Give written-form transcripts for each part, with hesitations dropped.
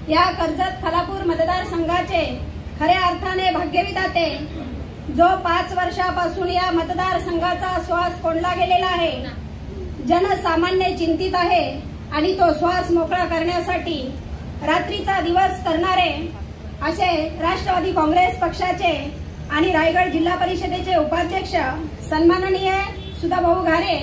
या कर्जत खालापूर मतदारसंघाचे खऱ्या अर्थाने भाग्यविधाते जो 5 वर्षापासून या मतदारसंघाचा श्वास कोंडला गेलेला आहे, जनसामान्य चिंतित आहे आणि तो श्वास मोकळा करण्यासाठी रात्रीचा दिवस करणारे असे राष्ट्रवादी काँग्रेस पक्षाचे आणि रायगड जिल्हा परिषदेचे उपाध्यक्ष सन्माननीय सुधाभाऊ घारे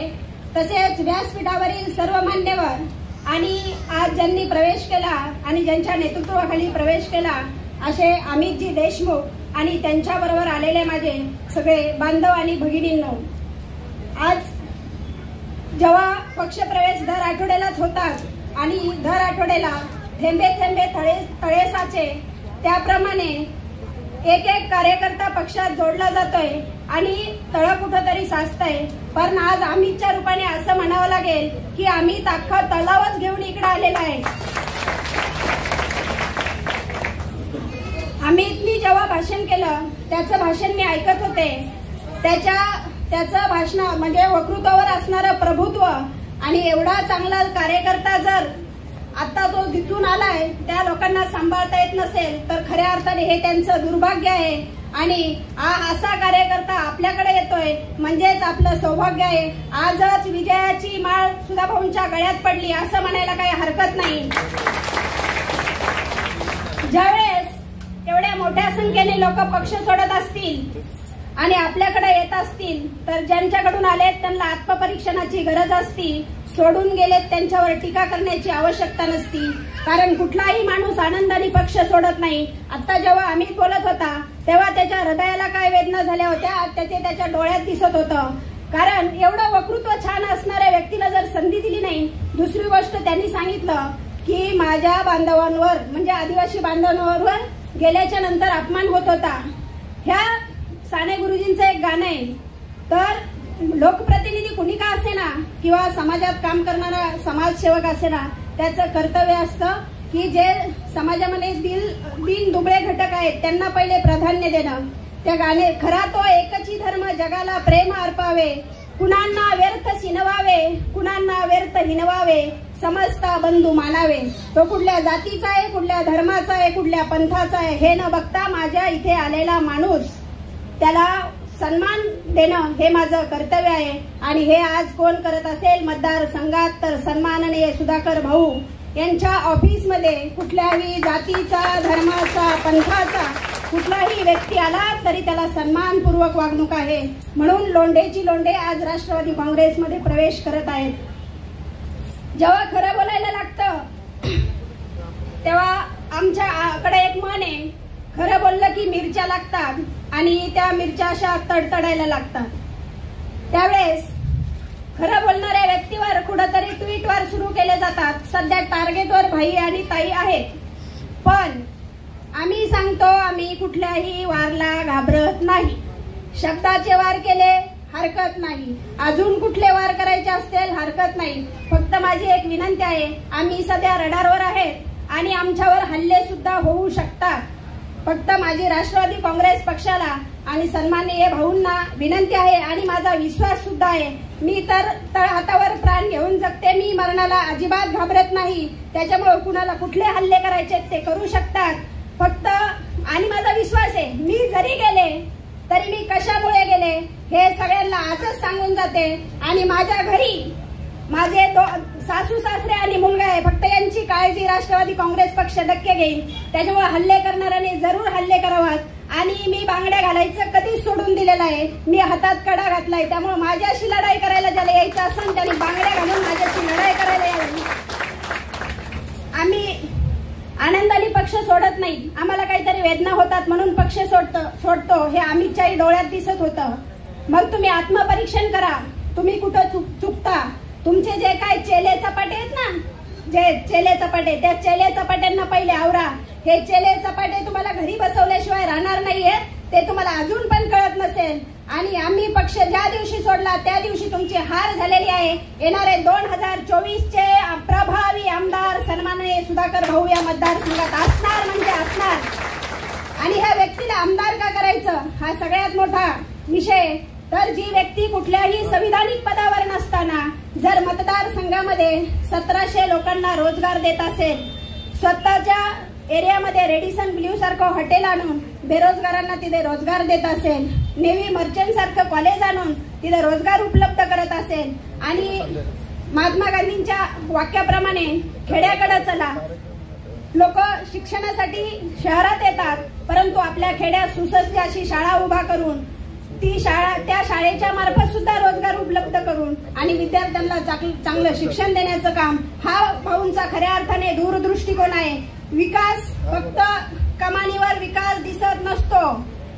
तसेच व्यासपीठावरील सर्व मान्यवर आणि आज ज्यांनी प्रवेश केला आणि ज्यांच्या नेतृत्वाखाली प्रवेश केला असे अमितजी देशमुख आणि त्यांच्याबरोबर आलेले माझे सगळे बांधव आणि भगिनींनो, आज जेव्हा पक्षप्रवेश दर आठवड्यालाच होतात आणि दर आठवड्याला थेंबे थेंबे तळे साचे त्याप्रमाणे एक एक कार्यकर्ता पक्षात जोडला जातोय आणि तळ कुठंतरी साचतंय। पण आज अमितच्या रूपाने असं म्हणावं लागेल की अमित अख्खा तलावच घेऊन इकडे आलेला आहे। अमितनी जेव्हा भाषण केलं त्याचं भाषण मी ऐकत होते, त्याचं भाषण म्हणजे वक्तृत्वावर असणारं प्रभुत्व आणि एवढा चांगला कार्यकर्ता जर आता तो तिथून आलाय त्या लोकांना सांभाळता येत नसेल तर खऱ्या अर्थाने हे त्यांचं दुर्भाग्य आहे आणि असा कार्यकर्ता आपल्याकडे येतोय म्हणजेच आपलं सौभाग्य आहे। आजच विजयाची माळ सुधाभाऊंच्या गळ्यात पडली असं म्हणायला काही हरकत नाही। ज्यावेळेस एवढ्या मोठ्या संख्येने लोक पक्ष सोडत असतील आणि आपल्याकडे येत असतील तर ज्यांच्याकडून आलेत त्यांना आत्मपरीक्षणाची गरज असती, सोडून गेलेत त्यांच्यावर टीका करण्याची आवश्यकता नसती, कारण कुठलाही माणूस आनंदाने पक्ष सोडत नाही। आता जेव्हा अमित बोलत होता तेव्हा त्याच्या हृदयाला काय वेदना झाल्या होत्या त्याच्या डोळ्यात दिसत होतं, कारण एवढं वक्तृत्व छान असणाऱ्या व्यक्तीला जर संधी दिली नाही। दुसरी गोष्ट त्यांनी सांगितलं की माझ्या बांधवांवर म्हणजे आदिवासी बांधवांवर गेल्याच्या नंतर अपमान होत होता। ह्या साने गुरुजींचं एक गाणं आहे, तर लोकप्रतिनिधी कुणी का असेना किंवा समाजात काम करणारा समाजसेवक असेना त्याचं कर्तव्य असतं की जे समाजामध्ये दीन दुबळे घटक आहेत त्यांना पहिले प्राधान्य देणं। त्या गाणे खरा तो एकची धर्म जगाला प्रेम अर्पावे, कुणांना व्यर्थ सिनवावे कुणांना व्यर्थ हिनवावे, समजता बंधू मानावे। तो कुठल्या जातीचा आहे कुठल्या धर्माचा आहे कुठल्या पंथाचा आहे हे न बघता माझ्या इथे आलेला माणूस त्याला सन्मान देणं हे माझं कर्तव्य आहे आणि हे आज कोण करत असेल मतदारसंघात तर सन्माननीय सुधाकर भाऊ यांच्या ऑफिसमध्ये कुठल्याही जातीचा धर्माचा पंथाचा कुठलाही व्यक्ती आला तरी त्याला सन्मानपूर्वक वागणूक आहे। म्हणून लोंढेची लोंढे आज राष्ट्रवादी काँग्रेसमध्ये प्रवेश करत आहेत। जेव्हा खरं बोलायला लागतं तेव्हा आमच्याकडे एक म्हण आहे, खरं बोललं की मिरच्या लागतात आणि त्या मिरच्या अशा तडतडायला लागतात। त्यावेळेस खरं बोलणाऱ्या व्यक्तीवर कुठेतरी ट्विटवर सुरू केले जातात। सध्या टार्गेटवर भाई आणि ताई आहेत, पण आम्ही सांगतो आम्ही कुठल्याही वारला घाबरत नाही। शब्दाचे वार केले हरकत नाही, अजून कुठले वार करायचे असतील हरकत नाही। फक्त माझी एक विनंती आहे, आम्ही सध्या रडारवर आहेत आणि आमच्यावर हल्ले सुद्धा होऊ शकतात। फक्त माझी राष्ट्रवादी काँग्रेस पक्षाला आणि सन्माननीय भाऊंना विनंती आहे आणि माझा विश्वास सुद्धा आहे, मी तर तळहातावर प्राण घेऊन जगते, मी मरणाला अजिबात घाबरत नाही। त्याच्यामुळे कुणाला कुठले हल्ले करायचे ते करू शकतात फक्त, आणि माझा विश्वास आहे मी जरी गेले तरी मी कशामुळे गेले हे सगळ्यांना आजच सांगून जाते। आणि माझ्या घरी माझे सासू सासरे आणि मुलगा आहे, फक्त यांची काळजी राष्ट्रवादी काँग्रेस पक्ष नक्की घेईल। त्याच्यामुळे हल्ले करणाऱ्यांनी जरूर हल्ले करावात आणि मी बांगड्या घालायचं कधीच सोडून दिलेलं आहे, मी हातात कडा घातलाय। त्यामुळे माझ्याशी लढाई करायला ज्याला यायचं असेल त्यांनी बांगड्या घालून माझ्याशी लढाई करायला यावी। आम्ही आनंदाने पक्ष सोडत नाही, आम्हाला काहीतरी वेदना होतात म्हणून पक्ष सोडतो हे अमितच्याही डोळ्यात दिसत होतं। मग तुम्ही आत्मपरीक्षण करा, तुम्ही कुठं चुकता। तुमचे जे काय चेले चपाटे आहेत ना, जे चेले चपाटे त्या चेले चपाट्यांना पहिले आवरा। हे चेले चपाटे तुम्हाला घरी बसवल्याशिवाय राहणार नाहीयेत, ते तुम्हाला अजून पण कळत नसेल। आणि आम्ही पक्ष ज्या दिवशी सोडला त्या दिवशी तुमची हार झालेली आहे। येणारे 2024 चे प्रभावी आमदार सन्माननीय सुधाकर भाऊ या मतदारसंघात असणार म्हणजे असणार। आणि ह्या व्यक्तीला आमदार का करायचं हा सगळ्यात मोठा विषय। तर जी व्यक्ती कुठल्याही संविधानिक पदावर नसताना जर मतदारसंघामध्ये 1700 लोकांना रोजगार देत असेल, स्वतःच्या एरियामध्ये रेडिसन ब्ल्यू सारखं हॉटेल आणून बेरोजगारांना तिथे रोजगार देत असेल, नेव्ही मर्चंट सारखं कॉलेज आणून तिथे रोजगार उपलब्ध करत असेल आणि महात्मा गांधींच्या वाक्याप्रमाणे खेड्याकडे चला, लोक शिक्षणासाठी शहरात येतात परंतु आपल्या खेड्यात सुसज्ज अशी शाळा उभा करून त्या शाळेच्या मार्फत सुद्धा रोजगार उपलब्ध करून आणि विद्यार्थ्यांना चांगलं शिक्षण देण्याचं काम हा भाऊंचा खऱ्या अर्थाने दूरदृष्टिकोन आहे. विकास फक्त कमानीवर विकास दिसत नसतो,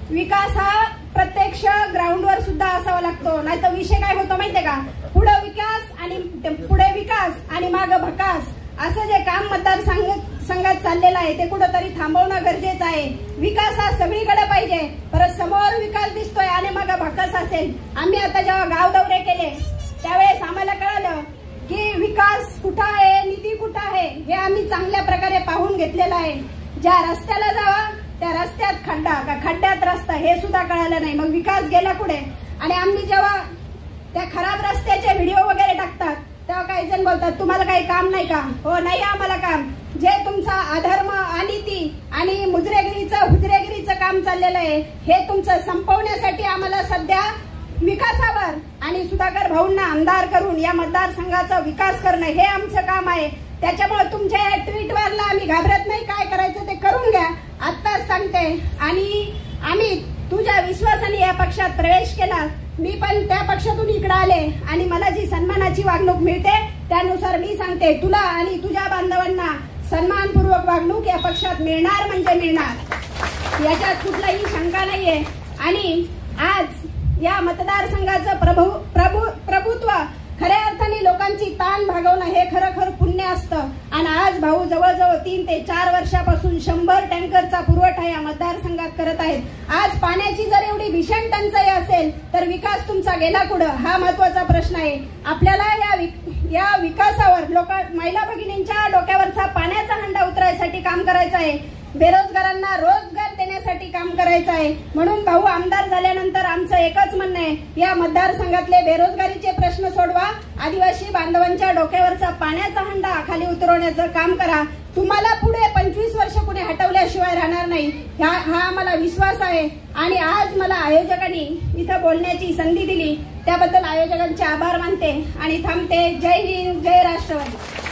विकास हा प्रत्यक्ष ग्राउंडवर सुद्धा असावा लागतो. नाहीतर विषय काय होतो माहितीये का, पुढे विकास आणि मागे भकास असं जे काम मतदारसंघात चाललेलं आहे ते कुठंतरी थांबवणं गरजेचं आहे. विकास हा सगळीकडे पाहिजे, परत समोर विकास दिसतोय आणि मग भकास असेल. आम्ही आता जेव्हा गाव दौरे केले त्यावेळेस आम्हाला कळालं की विकास कुठं आहे, निधी कुठं आहे हे आम्ही चांगल्या प्रकारे पाहून घेतलेलं आहे. ज्या रस्त्याला जावा त्या रस्त्यात खड्डा का खड्ड्यात रस्ता हे सुद्धा कळालं नाही, मग विकास गेला कुठे. आणि आम्ही जेव्हा त्या खराब रस्त्याचे व्हिडिओ वगैरे टाकतात तेव्हा काही जण बोलतात तुम्हाला काही काम नाही का. हो, नाही आम्हाला काम. जे तुमचा अधर्म, अनिती आणि हुजरेगिरीचं काम चाललेलं आहे हे तुमचं संपवण्यासाठी आम्हाला सध्या विकासावर आणि सुधाकर भाऊंना आमदार करून या मतदारसंघाचा विकास करणं हे आमचं काम आहे. त्याच्यामुळे तुमच्या या ट्विटवरला आम्ही घाबरत नाही, काय करायचं ते करून घ्या आत्ताच सांगते. आणि आम्ही तुझ्या विश्वासाने या पक्षात प्रवेश केला, मी पण त्या पक्षातून इकडे आले आणि मला जी सन्मानाची वागणूक मिळते त्यानुसार मी सांगते तुला आणि तुझ्या बांधवांना सन्मानपूर्वक वागणूक या पक्षात मिळणार म्हणजे मिळणार, याच्यात कुठलाही शंका नाहीये. आणि आज या मतदारसंघाचं प्रभुत्व खऱ्या अर्थाने लोकांची ताण भागवणं हे खरं पुण्य असतं. आणि आज भाऊ जवळजवळ 3 ते 4 वर्षापासून 100 टँकरचा पुरवठा या मतदारसंघात करत आहेत. आज पाण्याची जर एवढी भीषण टंचाई असेल तर विकास तुमचा गेला कुठं हा महत्वाचा प्रश्न आहे. आपल्याला या विकासावर महिला भगिनींच्या डोक्यावरचा पाण्याचा हंडा उतरायसाठी काम करायचं आहे, बेरोजगारांना रोजगार देण्यासाठी काम करायचं आहे. म्हणून भाऊ आमदार झाल्यानंतर आमचं एकच म्हणणं आहे, या मतदारसंघातले बेरोजगारीचे प्रश्न सोडवा, आदिवासी बांधवांच्या डोक्यावरचा पाण्याचा हंडा खाली उतरवण्याचं काम करा. तुम्हाला पुढे 25 वर्ष कुणी हटवल्याशिवाय राहणार नाही हा आम्हाला विश्वास आहे. आणि आज मला आयोजकांनी इथं बोलण्याची संधी दिली त्याबद्दल आयोजकांचे आभार मानते आणि थांबते. जय हिंद, जय राष्ट्रवादी.